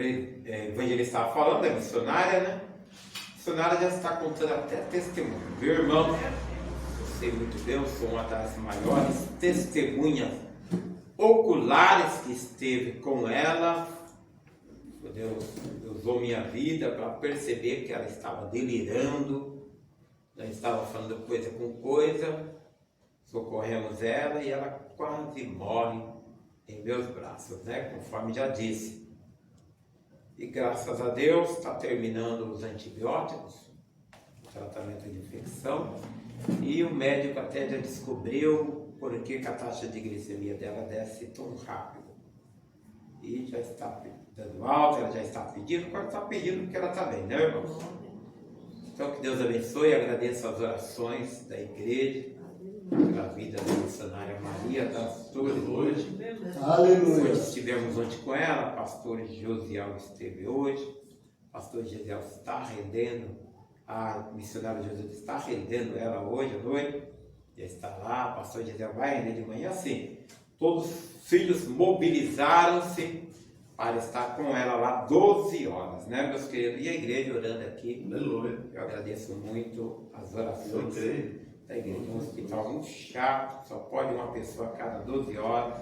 evangelista estava falando, é missionária, né? A missionária já está contando até testemunho. Meu irmão, eu sei muito bem, eu sou uma das maiores testemunhas oculares que esteve com ela. Deus usou minha vida para perceber que ela estava delirando, ela estava falando coisa com coisa, socorremos ela e ela quase morre em meus braços, né? Conforme já disse. E graças a Deus está terminando os antibióticos, o tratamento de infecção, e o médico até já descobriu por que a taxa de glicemia dela desce tão rápido. E já está dando alta, ela já está pedindo, agora está pedindo porque ela está bem, né, irmãos? Então que Deus abençoe, agradeço as orações da igreja, pela vida da missionária Maria das Torres hoje. Aleluia. Hoje estivemos ontem com ela, pastor Josiel esteve hoje, pastor Josiel está rendendo, a missionária Josiel está rendendo ela hoje à noite, já está lá, pastor Josiel vai render de manhã, assim. Todos os filhos mobilizaram-se para estar com ela lá 12 horas, né, meus queridos? E a igreja orando aqui. Aleluia. Eu agradeço muito as orações da igreja. Um hospital muito chato, só pode uma pessoa a cada 12 horas.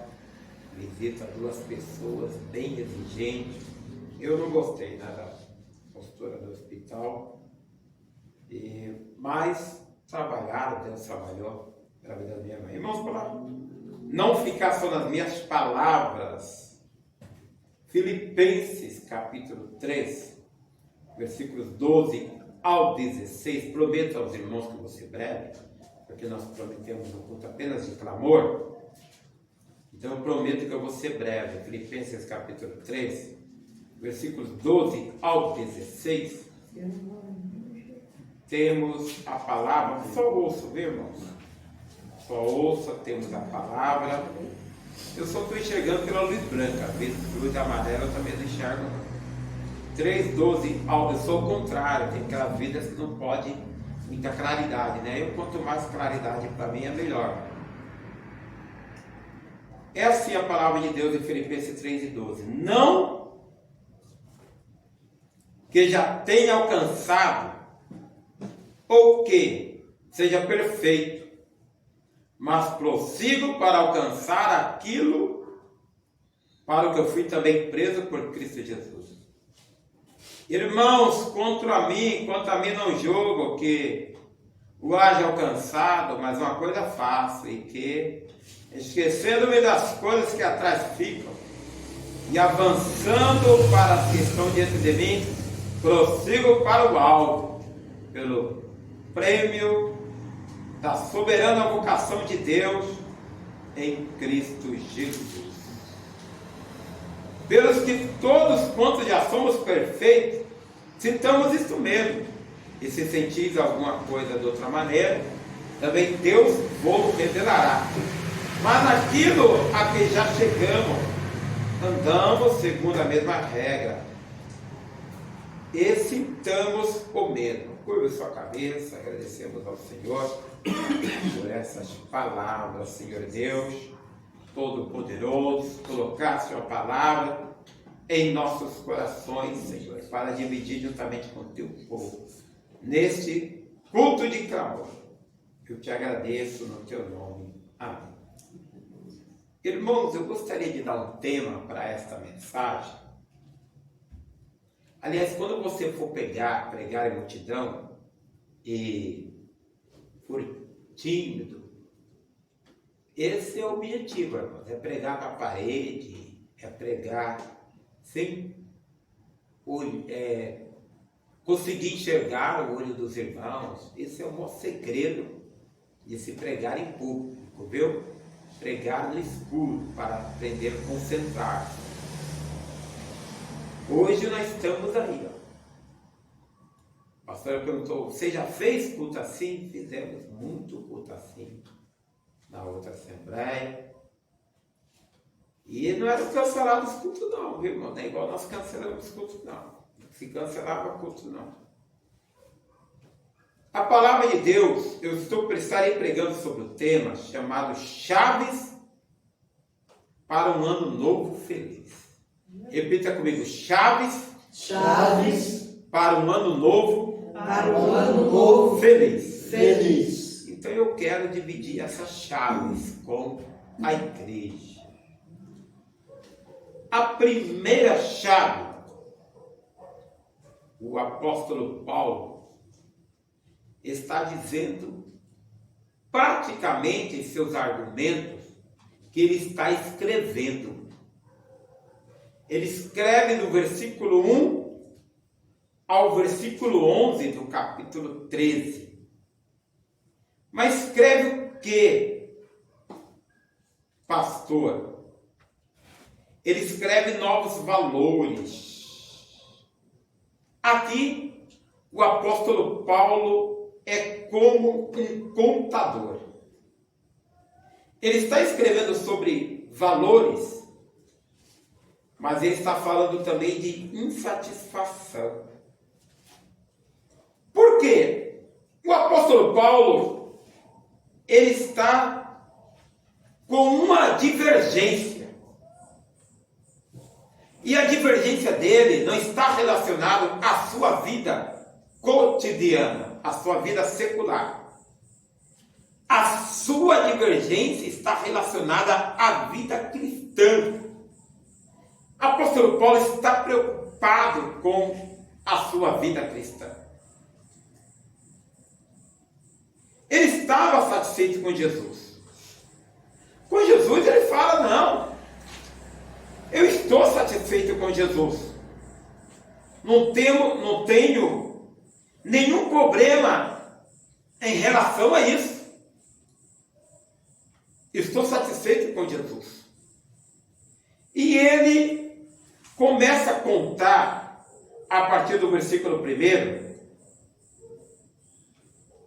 Visita 2 pessoas, bem exigente. Eu não gostei, né, da postura do hospital. Mas trabalharam, Deus trabalhou para a vida da minha mãe. Irmãos, para não ficar só nas minhas palavras, Filipenses capítulo 3, versículos 12 ao 16, prometo aos irmãos que vou ser breve, porque nós prometemos um culto apenas de clamor, então eu prometo que eu vou ser breve. Filipenses capítulo 3, versículos 12 ao 16, temos a palavra, só ouço, viu, irmãos? Só ouça, temos a palavra. Eu só estou enxergando pela luz branca, às vezes luz amarela eu também não enxergo. 3:12, eu sou o contrário, tem aquelas vidas que não pode muita claridade, né? Quanto mais claridade para mim é melhor. É assim a palavra de Deus em Filipenses 3:12. Não que já tenha alcançado ou que seja perfeito, mas prossigo para alcançar aquilo para o que eu fui também preso por Cristo Jesus. Irmãos, quanto a mim não julgo que o haja alcançado, mas uma coisa faço, e que, esquecendo-me das coisas que atrás ficam, e avançando para as que estão diante de mim, prossigo para o alto, pelo prêmio da soberana vocação de Deus em Cristo Jesus. Pelos que todos quantos já somos perfeitos, citamos isto mesmo. E se sentis alguma coisa de outra maneira, também Deus vos revelará. Mas naquilo a que já chegamos, andamos segundo a mesma regra. E sintamos o mesmo. Curva sua cabeça, agradecemos ao Senhor por essas palavras, Senhor Deus Todo-Poderoso, colocar a sua palavra em nossos corações, Senhor, para dividir juntamente com o teu povo, neste culto de clamor. Eu te agradeço no teu nome. Amém. Irmãos, eu gostaria de dar um tema para esta mensagem. Aliás, quando você for pregar em multidão e for tímido, esse é o objetivo, irmãos, é pregar para a parede, é pregar sem conseguir enxergar o olho dos irmãos. Esse é o maior segredo de se pregar em público, viu? Pregar no escuro para aprender a concentrar-se. Hoje nós estamos aí, ó. A pastora perguntou, você já fez culto assim? Fizemos muito culto assim na outra assembleia. E não era cancelado os cultos não, viu, irmão? Não é igual nós cancelamos os cultos não. Se cancelava culto não. A palavra de Deus, eu estarei pregando sobre o tema chamado Chaves para um Ano Novo Feliz. Repita comigo: chaves, chaves para um ano novo, para um ano novo feliz. feliz. Então eu quero dividir essas chaves com a igreja. A primeira chave, o apóstolo Paulo está dizendo praticamente em seus argumentos que ele está escrevendo. Ele escreve do versículo 1 ao versículo 11 do capítulo 13. Mas escreve o quê, pastor? Ele escreve novos valores. Aqui, o apóstolo Paulo é como um contador. Ele está escrevendo sobre valores, mas ele está falando também de insatisfação. Por quê? O apóstolo Paulo, ele está com uma divergência. E a divergência dele não está relacionada à sua vida cotidiana, à sua vida secular. A sua divergência está relacionada à vida cristã. O apóstolo Paulo está preocupado com a sua vida cristã. Ele estava satisfeito com Jesus. Com Jesus ele fala: não, eu estou satisfeito com Jesus. Não tenho nenhum problema em relação a isso. Estou satisfeito com Jesus. E ele começa a contar, a partir do versículo 1,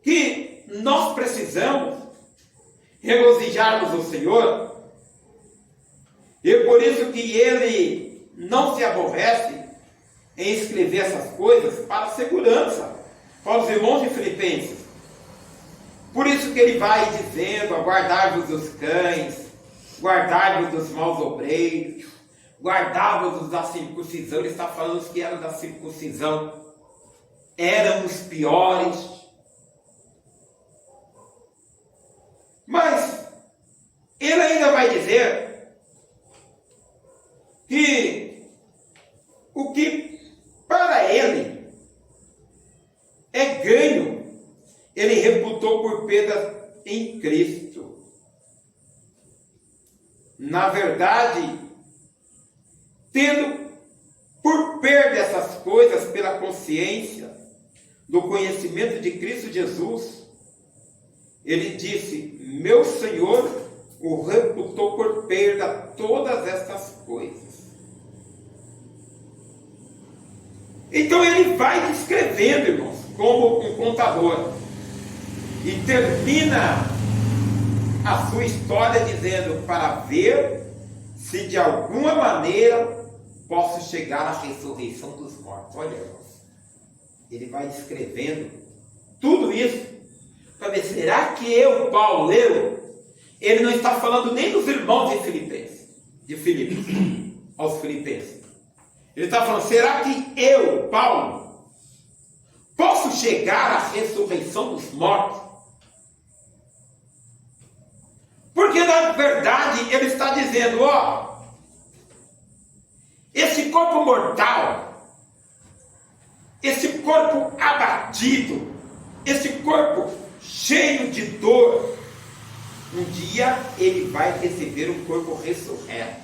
que nós precisamos regozijarmos o Senhor. E por isso que ele não se aborrece em escrever essas coisas para a segurança, para os irmãos de Filipenses. Por isso que ele vai dizendo: guardai-vos dos cães, guardai-vos dos maus obreiros, guardai-vos da circuncisão. Ele está falando que eram da circuncisão, eram os piores. Mas ele ainda vai dizer que o que para ele é ganho, ele reputou por perda em Cristo. Na verdade, tendo por perda essas coisas pela consciência do conhecimento de Cristo Jesus, ele disse: meu Senhor o reputou por perda todas estas coisas. Então ele vai descrevendo, irmãos, como um contador, e termina a sua história dizendo: para ver se de alguma maneira posso chegar à ressurreição dos mortos. Olha, irmãos, ele vai descrevendo tudo isso para ver, será que eu, Paulo, ele não está falando nem dos irmãos de Filipos, aos filipenses. Ele está falando: será que eu, Paulo, posso chegar à ressurreição dos mortos? Porque na verdade ele está dizendo: ó, esse corpo mortal, esse corpo abatido, esse corpo cheio de dor, um dia ele vai receber um corpo ressurreto,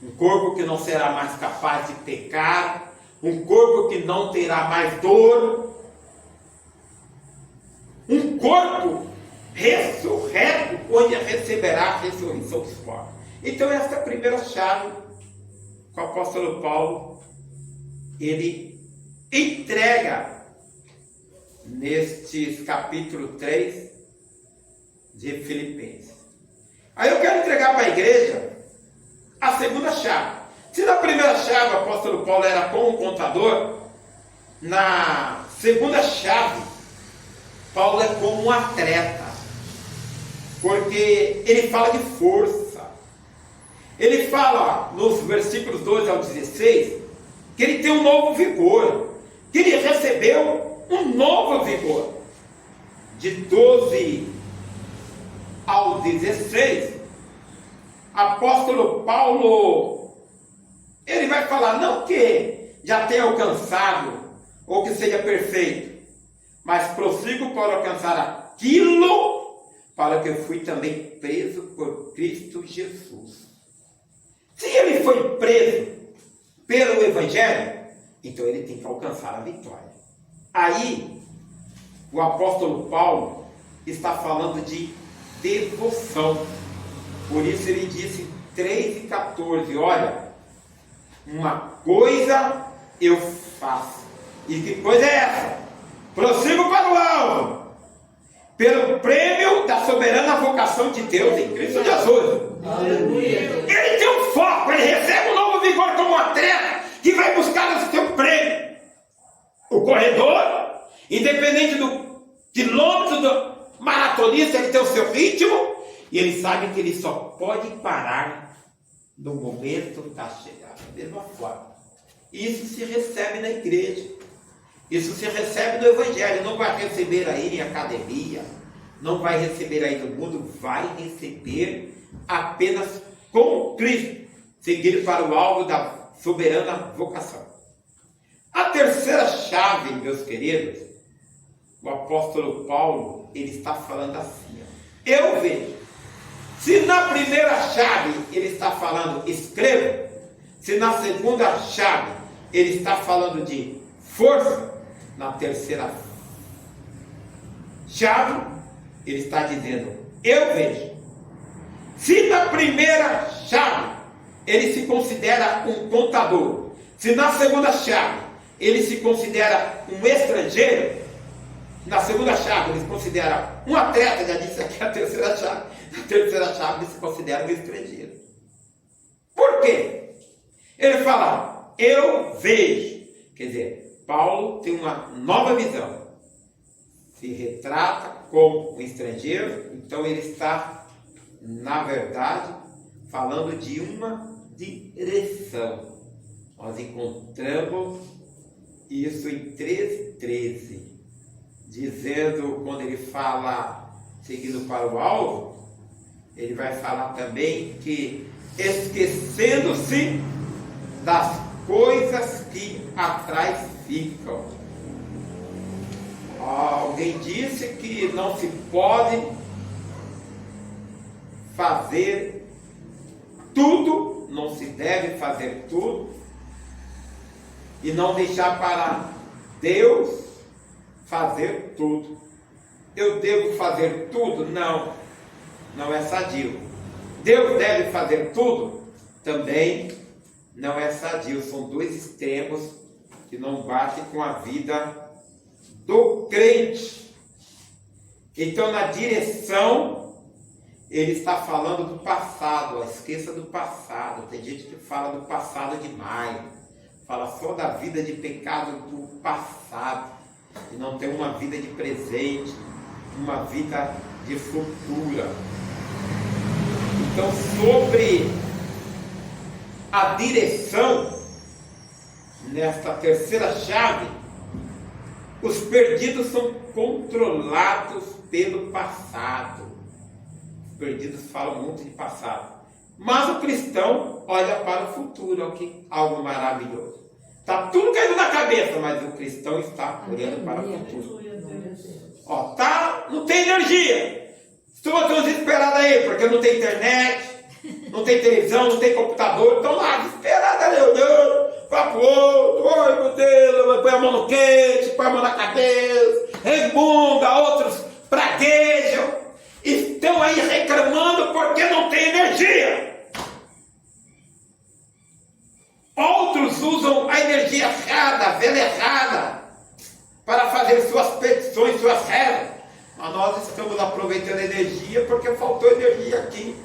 um corpo que não será mais capaz de pecar, um corpo que não terá mais dor, um corpo ressurreto, onde receberá a ressurreição dos mortos. Então essa é a primeira chave que o apóstolo Paulo ele entrega neste capítulo 3 de Filipenses. Aí eu quero entregar para a igreja a segunda chave. Se na primeira chave o apóstolo Paulo era como um contador, na segunda chave Paulo é como um atleta, porque ele fala de força, Ele fala nos versículos 12 ao 16 que ele tem um novo vigor, que ele recebeu um novo vigor. De 12 ao 16, apóstolo Paulo, ele vai falar não que já tenha alcançado ou que seja perfeito, mas prossigo para alcançar aquilo para que eu fui também preso por Cristo Jesus. Se ele foi preso pelo Evangelho, então ele tem que alcançar a vitória. Aí, o apóstolo Paulo está falando de devoção. Por isso ele disse 3:14, olha, uma coisa eu faço. E que coisa é essa? Prossigo para o alvo, pelo prêmio da soberana vocação de Deus em Cristo Jesus. Aleluia. Ele tem um foco, ele recebe um novo vigor como um atleta que vai buscar o seu prêmio. O corredor, independente do quilômetro do maratonista, ele tem o seu ritmo e ele sabe que ele só pode parar no momento da chegada. Da mesma forma, isso se recebe na igreja, isso se recebe no Evangelho. Não vai receber aí em academia, não vai receber aí no mundo, vai receber apenas com Cristo, seguir para o alvo da soberana vocação. A terceira chave, meus queridos, o apóstolo Paulo, ele está falando assim, ó, eu vejo, se na primeira chave ele está falando escreva, se na segunda chave ele está falando de força, na terceira chave ele está dizendo eu vejo. Se na primeira chave ele se considera um contador, se na segunda chave ele se considera um estrangeiro, na segunda chave ele se considera um atleta, já disse aqui a terceira chave, na terceira chave ele se considera um estrangeiro. Por quê? Ele fala, eu vejo, quer dizer, Paulo tem uma nova visão, se retrata como um estrangeiro, então ele está, na verdade, falando de uma direção. Nós encontramos isso em 13:13, dizendo, quando ele fala seguindo para o alvo, ele vai falar também que esquecendo-se das coisas que atrás ficam. Alguém disse que não se pode fazer tudo, não se deve fazer tudo, e não deixar para Deus fazer tudo. Eu devo fazer tudo? Não, não é sadio. Deus deve fazer tudo? Também não é sadio. São dois extremos que não batem com a vida do crente. Então, na direção, ele está falando do passado. Esqueça do passado. Tem gente que fala do passado demais, fala só da vida de pecado do passado e não tem uma vida de presente, uma vida de futura. Então, sobre a direção, nesta terceira chave, os perdidos são controlados pelo passado. Os perdidos falam muito de passado. Mas o cristão olha para o futuro, algo maravilhoso. Está tudo caindo na cabeça, mas o cristão está olhando para o futuro. Não tem energia. Estou desesperado aí, porque não tem internet, não tem televisão, não tem computador. Estão lá desesperados ali, olhando, vai para o outro, oi meu Deus, põe a mão no queixo, põe a mão na cabeça, resmunga, outros praguejam. Estão aí reclamando porque não tem energia. Outros usam a energia errada, a vela errada, para fazer suas petições, suas rezas. Mas nós estamos aproveitando a energia porque faltou energia aqui.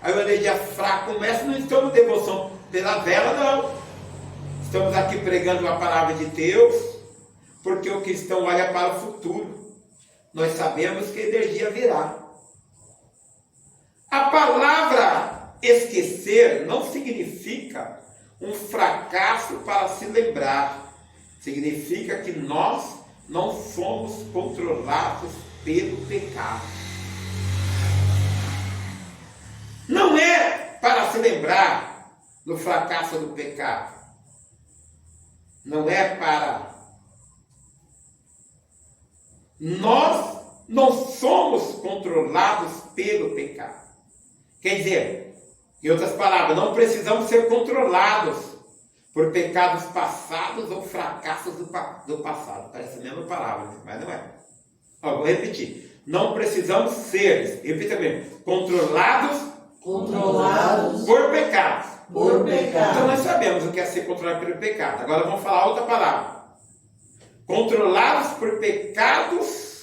Aí a energia fraca começa, não estamos devoção pela vela, não. Estamos aqui pregando a palavra de Deus, porque o cristão olha para o futuro. Nós sabemos que a energia virá. A palavra esquecer não significa um fracasso para se lembrar. Significa que nós não somos controlados pelo pecado. Não é para se lembrar do fracasso do pecado. Não é para... Nós não somos controlados pelo pecado. Quer dizer, em outras palavras, não precisamos ser controlados por pecados passados ou fracassos do passado. Parece a mesma palavra, mas não é. Ó, vou repetir. Não precisamos ser, repita mesmo, controlados por pecados. Então nós sabemos o que é ser controlado pelo pecado. Agora vamos falar outra palavra. Controlados por pecados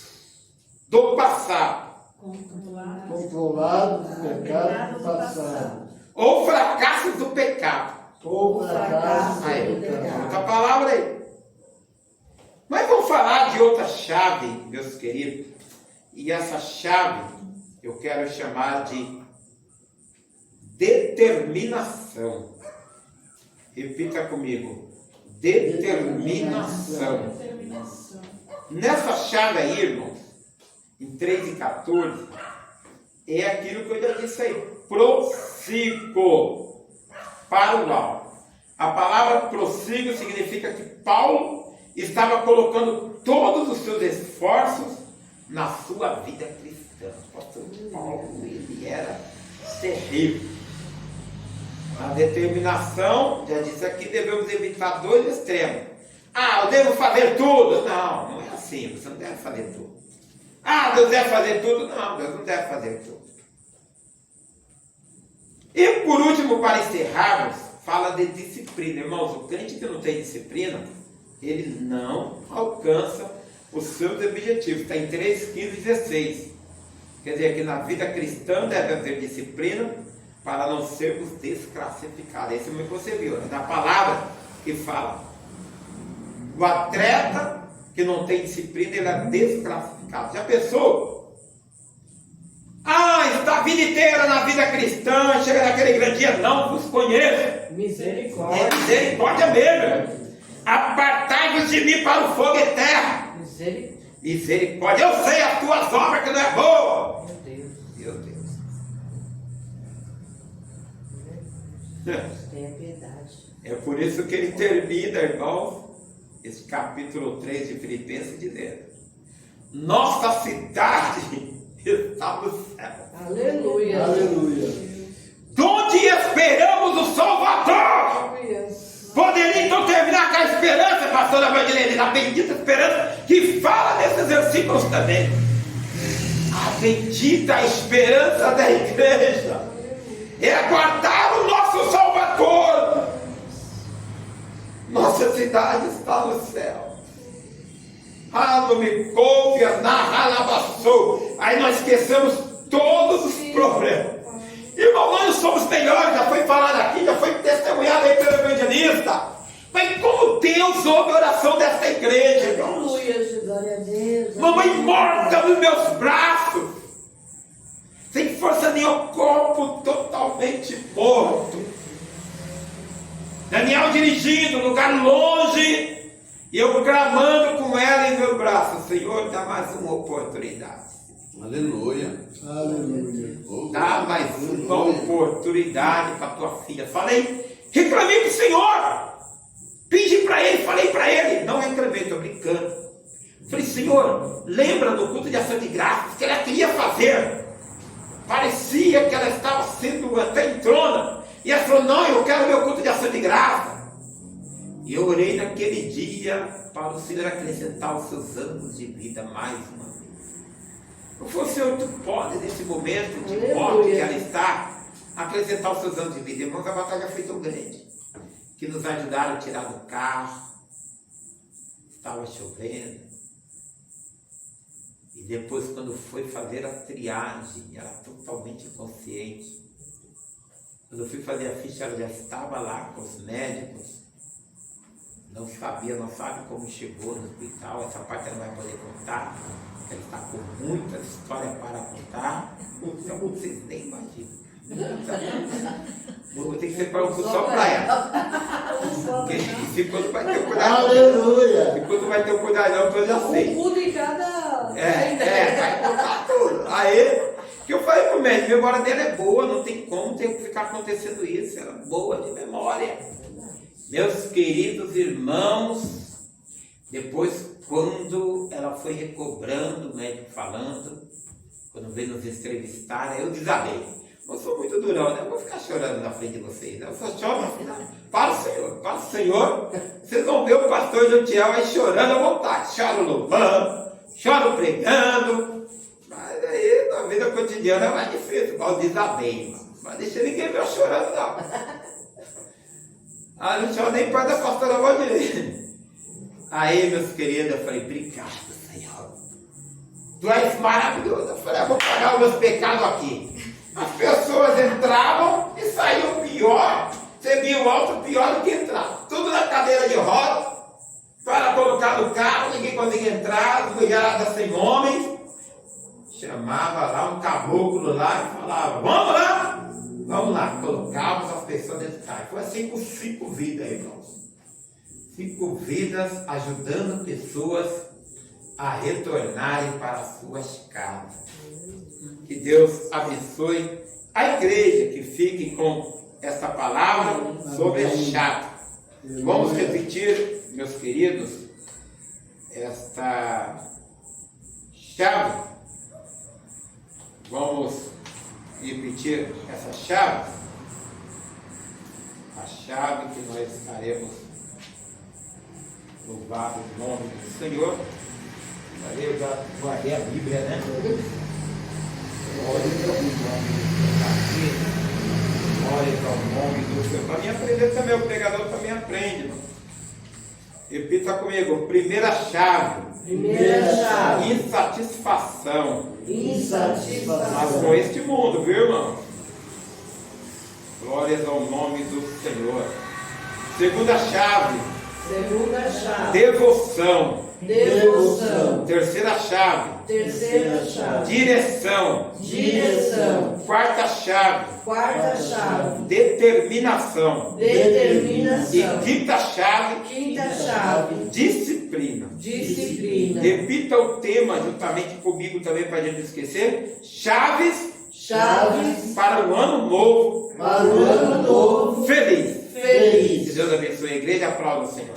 do passado. Controlado por pecado do passado. Ou fracassos do pecado. Ou fracasso Aí, do pecado. outra palavra aí. Mas vamos falar de outra chave, meus queridos. E essa chave eu quero chamar de determinação. Repita comigo. Determinação. Nessa chave aí, irmãos, em 3:14, é aquilo que eu já disse aí. Prossigo para o alvo. A palavra prossigo significa que Paulo estava colocando todos os seus esforços na sua vida cristã. O pastor Paulo, ele era terrível. A determinação, já disse aqui, devemos evitar dois extremos. Ah, eu devo fazer tudo. Não, não é assim, você não deve fazer tudo. Ah, Deus deve fazer tudo. Não, Deus não deve fazer tudo. E por último, para encerrarmos, fala de disciplina. Irmãos, o crente que não tem disciplina, ele não alcança os seus objetivos. Está em 3:15-16. Quer dizer que na vida cristã deve haver disciplina para não sermos desclassificados. Esse é o que você viu, né? Na palavra que fala. O atleta que não tem disciplina, ele é desclassificado. Já pensou? Ah, está a vida inteira na vida cristã, chega naquele grande dia, não vos conheço. Misericórdia. É misericórdia mesmo. Apartai-vos de mim para o fogo eterno. Misericórdia. Eu sei as tuas obras que não é boa. Meu Deus. É verdade. É por isso que ele termina, irmãos, esse capítulo 3 de Filipenses dizendo: nossa cidade está no céu. Aleluia. De onde esperamos o Salvador. Poderia então terminar com a esperança, pastora Vandileira, a bendita esperança que fala nesses versículos também. A bendita esperança da igreja é aguardar o nosso Salvador. Nossa cidade está no céu. Aí nós esquecemos todos os problemas. Irmão, nós não somos melhores, já foi falado aqui, já foi testemunhado aí pelo evangelista. Mas como Deus ouve a oração dessa igreja, irmãos? Glória a Deus. Mamãe morta nos meus braços, sem força nenhuma, corpo totalmente morto. Daniel dirigindo, lugar longe, e eu clamando com ela em meu braço: Senhor, dá mais uma oportunidade. Aleluia. Dá mais uma oportunidade para tua filha. Falei, reclamei para o Senhor. Pedi para ele, falei para ele. Não reclamei, estou brincando. Falei: Senhor, lembra do culto de ação de graças que ela queria fazer. Parecia que ela estava sendo até entrona. E ela falou: não, eu quero meu culto de ação de graça. E eu orei naquele dia para o Senhor acrescentar os seus anos de vida mais uma vez. Eu falei: Senhor, tu pode nesse momento de morte que ela está, acrescentar os seus anos de vida. Irmãos, a batalha foi tão grande que nos ajudaram a tirar do carro. Estava chovendo. E depois, quando foi fazer a triagem, ela totalmente inconsciente. Quando eu fui fazer a ficha, ela já estava lá com os médicos. Não sabe como chegou no hospital. Essa parte ela não vai poder contar. Ela está com muita história para contar. Então vocês nem imaginam. Vou ter que separar um só para ela. Porque se quando vai ter o cuidado. Aleluia. Se quando vai ter o cuidado, não, eu já sei. Um pulo em cada. Vai botar tudo. Aí, que eu falei pro médico, a memória dela é boa, não tem como ficar acontecendo isso. Ela é boa de memória. Meus queridos irmãos, depois, quando ela foi recobrando, o médico falando, quando veio nos entrevistar, eu desabei. Eu sou muito durão, né? Eu vou ficar chorando na frente de vocês. Eu só choro na frente. Para o Senhor. Vocês vão ver o pastor Jotiel aí chorando à vontade. Choro louvando, choro pregando. Mas aí, na vida cotidiana é mais difícil, igual desabei. Mas deixa ninguém ver eu chorando, não. Ah, não choro nem para da pastora Valdir. Aí, meus queridos, eu falei, obrigado, Senhor. Tu és maravilhoso. Eu falei, eu vou pagar os meus pecados aqui. As pessoas entravam e saíam pior. Você viu o alto pior do que entrar. Tudo na cadeira de roda. Para colocar no carro, ninguém conseguia entrar. Mulherada sem homens. Chamava lá um caboclo lá e falava, vamos lá. Vamos lá. Colocávamos as pessoas dentro do carro. Foi assim com 5 vidas, irmãos. 5 vidas ajudando pessoas a retornarem para as suas casas. Que Deus abençoe a igreja, que fique com essa palavra sobre a chave. Vamos repetir, meus queridos, esta chave. Vamos repetir essa chave. A chave que nós estaremos louvado em nome do Senhor. Eu já guardei a Bíblia, né? Olha para o nome do Senhor. Para mim aprender também, o pregador também aprende. Mano. Repita comigo. Primeira chave. Primeira chave. Insatisfação. Insatisfação. Mas com este mundo, viu, irmão? Glórias ao nome do Senhor. Segunda chave. Segunda chave. Devoção. Devoção. Terceira chave. Terceira chave. Direção. Direção. Quarta chave. Quarta chave. Determinação. Determinação. E quinta chave. Quinta chave. Disciplina. Disciplina. Repita o tema juntamente comigo também para a gente não esquecer. Chaves Chaves para o ano novo. para o ano novo. Feliz. Que Feliz. Deus abençoe a igreja. Aplauda o Senhor.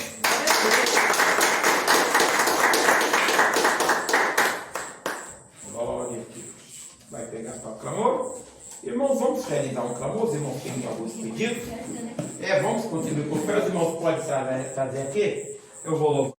Glória a Deus. Vai pegar só o clamor. Irmãos, vamos realizar um clamor. Os irmãos têm alguns pedidos. Vamos contribuir com os irmãos. Pode fazer aqui. Eu vou louvar.